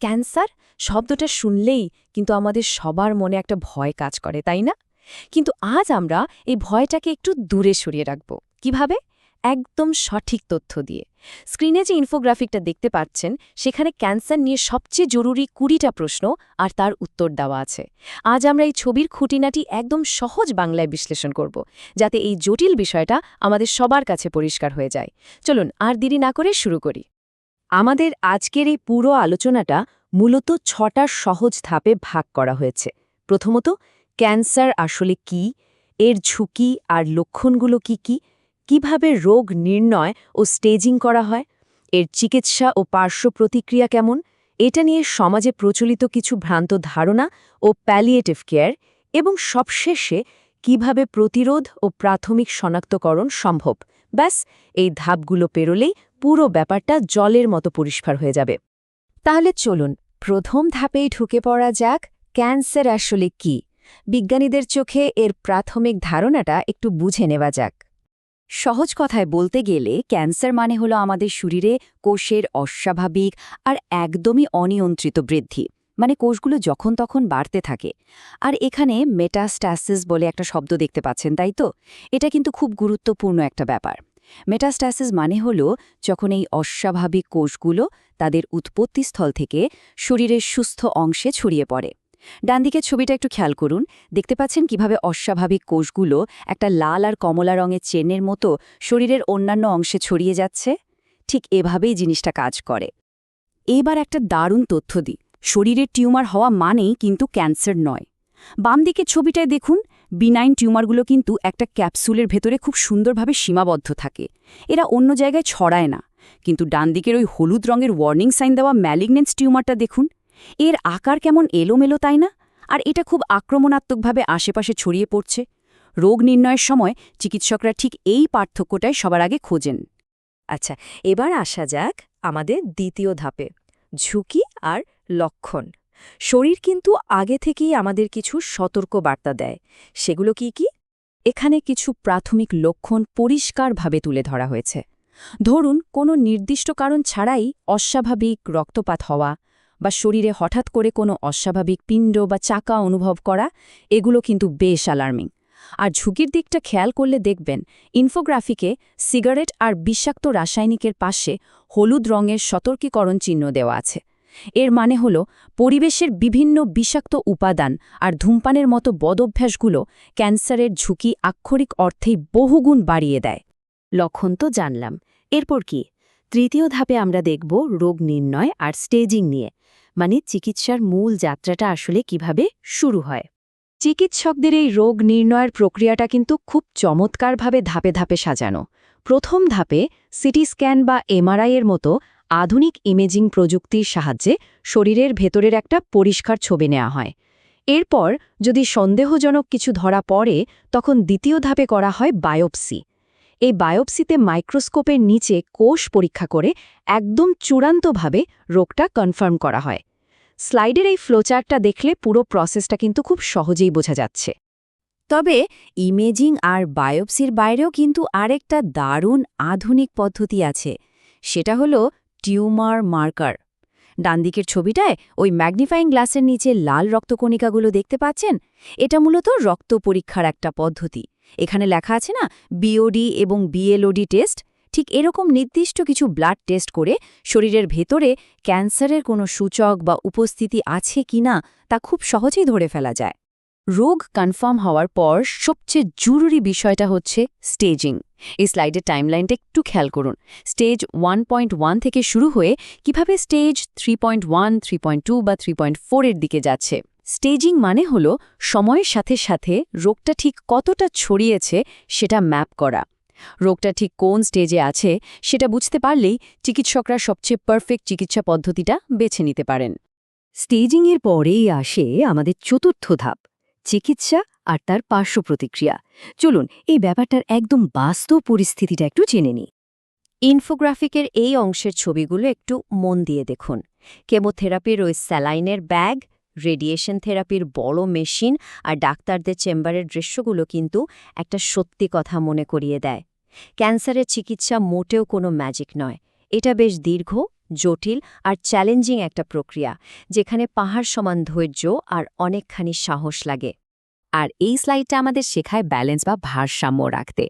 Cancer শব্দটা শুনলেই কিন্তু আমাদের সবার মনে একটা ভয় কাজ করে, তাই না? কিন্তু আজ আমরা এই ভয়টাকে একটু দূরে সরিয়ে রাখব। কিভাবে? একদম সঠিক তথ্য দিয়ে। স্ক্রিনে যে ইনফোগ্রাফিকটা দেখতে পাচ্ছেন, সেখানে ক্যান্সার নিয়ে সবচেয়ে জরুরি ২০টা প্রশ্ন আর তার উত্তর দেওয়া আছে। আজ আমরা এই ছবির খুঁটিনাটি একদম সহজ বাংলায় বিশ্লেষণ করব, যাতে এই জটিল বিষয়টা আমাদের সবার কাছে পরিষ্কার হয়ে যায়। চলুন আর দেরি না করে শুরু করি। আমাদের আজকের এই পুরো আলোচনাটা মূলত ৬টা সহজ ধাপে ভাগ করা হয়েছে। প্রথমত, ক্যান্সার আসলে কি, এর ঝুঁকি আর লক্ষণগুলো কি, কিভাবে রোগ নির্ণয় ও স্টেজিং করা হয়, এর চিকিৎসা ও পার্শ্ব প্রতিক্রিয়া কেমন, এটা নিয়ে সমাজে প্রচলিত কিছু ভ্রান্ত ধারণা ও প্যালিয়েটিভ কেয়ার, এবং সবশেষে কিভাবে প্রতিরোধ ও প্রাথমিক শনাক্তকরণ সম্ভব। ব্যাস, এই ধাপগুলো পেরোলেই পুরো ব্যাপারটা জলের মতো পরিষ্কার হয়ে যাবে। তাহলে চলুন প্রথম ধাপেই ঢুকে পড়া যাক। ক্যান্সার আসলে কি? বিজ্ঞানীদের চোখে এর প্রাথমিক ধারণাটা একটু বুঝে নেওয়া যাক। সহজ কথায় বলতে গেলে ক্যান্সার মানে হলো আমাদের শরীরে কোষের অস্বাভাবিক আর একদমই অনিয়ন্ত্রিত বৃদ্ধি, মানে কোষগুলো যখন তখন বাড়তে থাকে। আর এখানে মেটাস্ট্যাসিস বলে একটা শব্দ দেখতে পাচ্ছেন, তাই তো? এটা কিন্তু খুব গুরুত্বপূর্ণ একটা ব্যাপার। মেটাস্ট্যাসিস মানে হলো যখন এই অস্বাভাবিক কোষগুলো তাদের উৎপত্তিস্থল থেকে শরীরের সুস্থ অংশে ছড়িয়ে পড়ে। ডানদিকের ছবিটা একটু খেয়াল করুন। দেখতে পাচ্ছেন কিভাবে অস্বাভাবিক কোষগুলো একটা লাল আর কমলা রঙের চেনের মতো শরীরের অন্যান্য অংশে ছড়িয়ে যাচ্ছে। ঠিক এভাবেই জিনিসটা কাজ করে। এবার একটা দারুণ তথ্য দিই। শরীরের টিউমার হওয়া মানেই কিন্তু ক্যান্সার নয়। বাম দিকের ছবিটায় দেখুন, বিনাইন টিউমারগুলো কিন্তু একটা ক্যাপসুলের ভেতরে খুব সুন্দরভাবে সীমাবদ্ধ থাকে। এরা অন্য জায়গায় ছড়ায় না। কিন্তু ডান দিকের ওই হলুদ রঙের ওয়ার্নিং সাইন দেওয়া ম্যালিগনেন্স টিউমারটা দেখুন। এর আকার কেমন এলোমেলো, তাই না? আর এটা খুব আক্রমণাত্মকভাবে আশেপাশে ছড়িয়ে পড়ছে। রোগ নির্ণয়ের সময় চিকিৎসকরা ঠিক এই পার্থক্যটাই সবার আগে খোঁজেন। আচ্ছা, এবার আসা যাক আমাদের দ্বিতীয় ধাপে, ঝুঁকি আর লক্ষণ। শরীর কিন্তু আগে থেকেই আমাদের কিছু সতর্ক বার্তা দেয়। সেগুলো কি কি? এখানে কিছু প্রাথমিক লক্ষণ পরিষ্কারভাবে তুলে ধরা হয়েছে। ধরুন, কোনো নির্দিষ্ট কারণ ছাড়াই অস্বাভাবিক রক্তপাত হওয়া বা শরীরে হঠাৎ করে কোনো অস্বাভাবিক পিণ্ড বা চাকা অনুভব করা, এগুলো কিন্তু বেশ অ্যালার্মিং। আর ঝুঁকির দিকটা খেয়াল করলে দেখবেন, ইনফোগ্রাফিকে সিগারেট আর বিষাক্ত রাসায়নিকের পাশে হলুদ রঙের সতর্কীকরণ চিহ্ন দেওয়া আছে। এর মানে হল পরিবেশের বিভিন্ন বিষাক্ত উপাদান আর ধূমপানের মতো বদভ্যাসগুলো ক্যান্সারের ঝুঁকি আক্ষরিক অর্থেই বহুগুণ বাড়িয়ে দেয়। লক্ষণ তো জানলাম। এরপর কি? তৃতীয় ধাপে আমরা দেখব রোগ নির্ণয় আর স্টেজিং নিয়ে, মানে চিকিৎসার মূল যাত্রাটা আসলে কিভাবে শুরু হয়। চিকিৎসকদের এই রোগ নির্ণয়ের প্রক্রিয়াটা কিন্তু খুব চমৎকারভাবে ধাপে ধাপে সাজানো। প্রথম ধাপে সিটি স্ক্যান বা এমআরআই এর মতো আধুনিক ইমেজিং প্রযুক্তির সাহায্যে শরীরের ভেতরের একটা পরিষ্কার ছবি নেওয়া হয়। এরপর যদি সন্দেহজনক কিছু ধরা পড়ে, তখন দ্বিতীয় ধাপে করা হয় বায়োপসি। এই বায়োপসিতে মাইক্রোস্কোপের নিচে কোষ পরীক্ষা করে একদম চূড়ান্তভাবে রোগটা কনফার্ম করা হয়। স্লাইডের এই ফ্লোচার্টটা দেখলে পুরো প্রসেসটা কিন্তু খুব সহজেই বোঝা যাচ্ছে। তবে ইমেজিং আর বায়োপসির বাইরেও কিন্তু আরেকটা দারুণ আধুনিক পদ্ধতি আছে। সেটা হলো টিউমার মার্কার। ডানদিকের ছবিটায় ওই ম্যাগনিফাইং গ্লাসের নিচে লাল রক্তকণিকাগুলো দেখতে পাচ্ছেন? এটা মূলত রক্ত পরীক্ষার একটা পদ্ধতি। এখানে লেখা আছে না, বিওডি এবং বিএলওডি টেস্ট। ঠিক এরকম নির্দিষ্ট কিছু ব্লাড টেস্ট করে শরীরের ভেতরে ক্যান্সারের কোনো সূচক বা উপস্থিতি আছে কিনা তা খুব সহজেই ধরে ফেলা যায়। রোগ কনফার্ম হওয়ার পর সবচেয়ে জরুরি বিষয়টা হচ্ছে স্টেজিং। এই স্লাইডের টাইমলাইনটা একটু খেয়াল করুন। স্টেজ 1.1 থেকে শুরু হয়ে কিভাবে স্টেজ 3.1, 3.2 বা 3.4 এর দিকে যাচ্ছে। স্টেজিং মানে হলো সময়ের সাথে সাথে রোগটা ঠিক কতটা ছড়িয়েছে সেটা ম্যাপ করা। রোগটা ঠিক কোন স্টেজে আছে সেটা বুঝতে পারলেই চিকিৎসকরা সবচেয়ে পারফেক্ট চিকিৎসা পদ্ধতিটা বেছে নিতে পারেন। স্টেজিংয়ের পরেই আসে আমাদের চতুর্থ ধাপ, চিকিৎসা আর তার পার্শ্ব প্রতিক্রিয়া। চলুন এই ব্যাপারটার একদম বাস্তব পরিস্থিতিটা একটু জেনে নিই। ইনফোগ্রাফিকের এই অংশের ছবিগুলো একটু মন দিয়ে দেখুন। কেমোথেরাপির ওই স্যালাইনের ব্যাগ, রেডিয়েশন থেরাপির বড় মেশিন আর ডাক্তারদের চেম্বারের দৃশ্যগুলো কিন্তু একটা সত্যি কথা মনে করিয়ে দেয়। ক্যান্সারের চিকিৎসা মোটেও কোনো ম্যাজিক নয়। এটা বেশ দীর্ঘ, জটিল আর চ্যালেঞ্জিং একটা প্রক্রিয়া, যেখানে পাহাড় সমান ধৈর্য আর অনেকখানি সাহস লাগে। আর এই স্লাইডটা আমাদের শেখায় ব্যালেন্স বা ভারসাম্য রাখতে।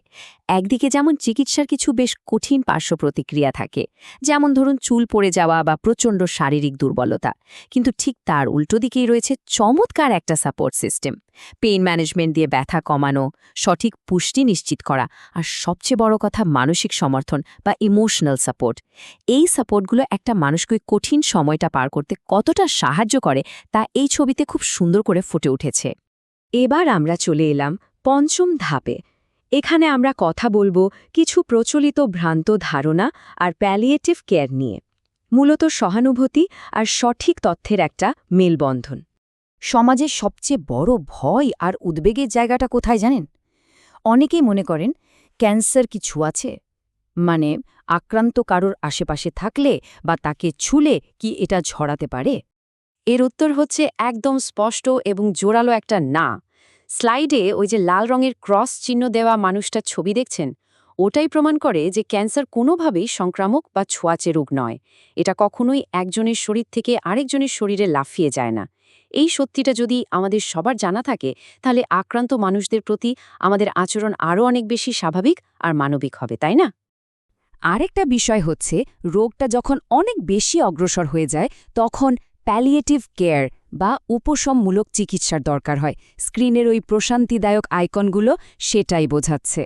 একদিকে যেমন চিকিৎসার কিছু বেশ কঠিন পার্শ্ব প্রতিক্রিয়া থাকে, যেমন ধরুন চুল পড়ে যাওয়া বা প্রচণ্ড শারীরিক দুর্বলতা, কিন্তু ঠিক তার উল্টো দিকেই রয়েছে চমৎকার একটা সাপোর্ট সিস্টেম। পেইন ম্যানেজমেন্ট দিয়ে ব্যথা কমানো, সঠিক পুষ্টি নিশ্চিত করা, আর সবচেয়ে বড় কথা মানসিক সমর্থন বা ইমোশনাল সাপোর্ট। এই সাপোর্টগুলো একটা মানুষকে কঠিন সময়টা পার করতে কতটা সাহায্য করে তা এই ছবিতে খুব সুন্দর করে ফুটে উঠেছে। এবার আমরা চলে এলাম পঞ্চম ধাপে। এখানে আমরা কথা বলবো কিছু প্রচলিত ভ্রান্ত ধারণা আর প্যালিয়েটিভ কেয়ার নিয়ে, মূলত সহানুভূতি আর সঠিক তথ্যের একটা মেলবন্ধন। সমাজের সবচেয়ে বড় ভয় আর উদ্বেগের জায়গাটা কোথায় জানেন? অনেকেই মনে করেন ক্যান্সার কিছু আছে, মানে আক্রান্ত কারোর আশেপাশে থাকলে বা তাকে ছুলে কি এটা ঝরাতে পারে? এর উত্তর হচ্ছে একদম স্পষ্ট এবং জোরালো একটা না। স্লাইডে ওই যে লাল রঙের ক্রস চিহ্ন দেওয়া মানুষটার ছবি দেখছেন, ওটাই প্রমাণ করে যে ক্যান্সার কোনোভাবেই সংক্রামক বা ছোঁয়াচে রোগ নয়। এটা কখনোই একজনের শরীর থেকে আরেকজনের শরীরে লাফিয়ে যায় না। এই সত্যিটা যদি আমাদের সবার জানা থাকে, তাহলে আক্রান্ত মানুষদের প্রতি আমাদের আচরণ আরও অনেক বেশি স্বাভাবিক আর মানবিক হবে, তাই না? আরেকটা বিষয় হচ্ছে, রোগটা যখন অনেক বেশি অগ্রসর হয়ে যায় তখন প্যালিয়েটিভ কেয়ার বা উপশমমূলক চিকিৎসার দরকার হয়। স্ক্রিনের ওই প্রশান্তিদায়ক আইকনগুলো সেটাই বোঝাচ্ছে।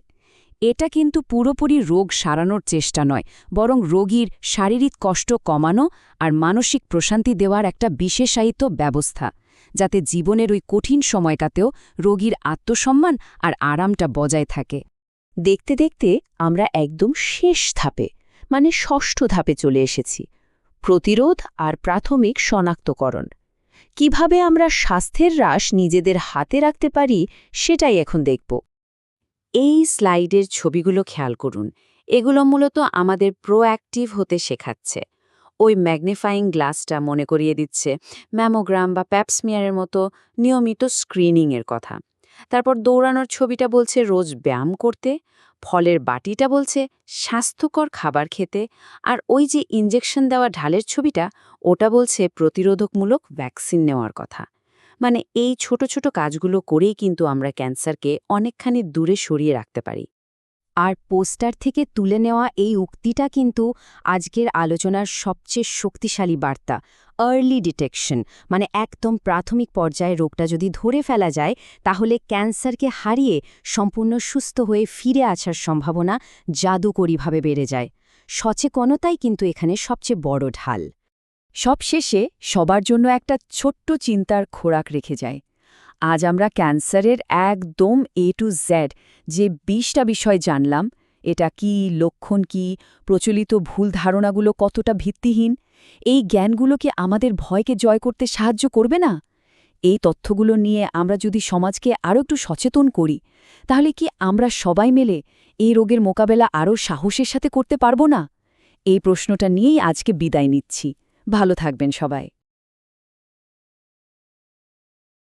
এটা কিন্তু পুরোপুরি রোগ সারানোর চেষ্টা নয়, বরং রোগীর শারীরিক কষ্ট কমানো আর মানসিক প্রশান্তি দেওয়ার একটা বিশেষায়িত ব্যবস্থা, যাতে জীবনের ওই কঠিন সময়টাতেও রোগীর আত্মসম্মান আর আরামটা বজায় থাকে। দেখতে দেখতে আমরা একদম শেষ ধাপে, মানে ষষ্ঠ ধাপে চলে এসেছি, প্রতিরোধ আর প্রাথমিক শনাক্তকরণ। কিভাবে আমরা স্বাস্থ্যের হ্রাস নিজেদের হাতে রাখতে পারি সেটাই এখন দেখব। এই স্লাইডের ছবিগুলো খেয়াল করুন, এগুলো মূলত আমাদের প্রোঅ্যাক্টিভ হতে শেখাচ্ছে। ওই ম্যাগনিফাইং গ্লাসটা মনে করিয়ে দিচ্ছে ম্যামোগ্রাম বা প্যাপস্মিয়ারের মতো নিয়মিত স্ক্রিনিংয়ের কথা। তারপর দৌড়ানোর ছবিটা বলছে রোজ ব্যায়াম করতে, ফলের বাটিটা বলছে স্বাস্থ্যকর খাবার খেতে, আর ওই যে ইনজেকশন দেওয়া ঢালের ছবিটা, ওটা বলছে প্রতিরোধকমূলক ভ্যাকসিন নেওয়ার কথা। মানে এই ছোট ছোট কাজগুলো করেই কিন্তু আমরা ক্যান্সারকে অনেকখানি দূরে সরিয়ে রাখতে পারি। আর পোস্টার থেকে তুলে নেওয়া এই উক্তিটা কিন্তু আজকের আলোচনার সবচেয়ে শক্তিশালী বার্তা। আর্লি ডিটেকশন, মানে একদম প্রাথমিক পর্যায়ে রোগটা যদি ধরে ফেলা যায়, তাহলে ক্যান্সারকে হারিয়ে সম্পূর্ণ সুস্থ হয়ে ফিরে আসার সম্ভাবনা জাদুকরীভাবে বেড়ে যায়। সচেতনতাই কিন্তু এখানে সবচেয়ে বড় ঢাল। সবশেষে সবার জন্য একটা ছোট্ট চিন্তার খোরাক রেখে যায়। আজ আমরা ক্যান্সারের একদম A to Z যে 20টা বিষয় জানলাম, এটা কি, লক্ষণ কি, প্রচলিত ভুল ধারণাগুলো কতটা ভিত্তিহীন, এই জ্ঞানগুলো কি আমাদের ভয়কে জয় করতে সাহায্য করবে না? এই তথ্যগুলো নিয়ে আমরা যদি সমাজকে আরও একটু সচেতন করি, তাহলে কি আমরা সবাই মিলে এই রোগের মোকাবেলা আরও সাহসের সাথে করতে পারব না? এই প্রশ্নটা নিয়েই আজকে বিদায় নিচ্ছি। ভালো থাকবেন সবাই।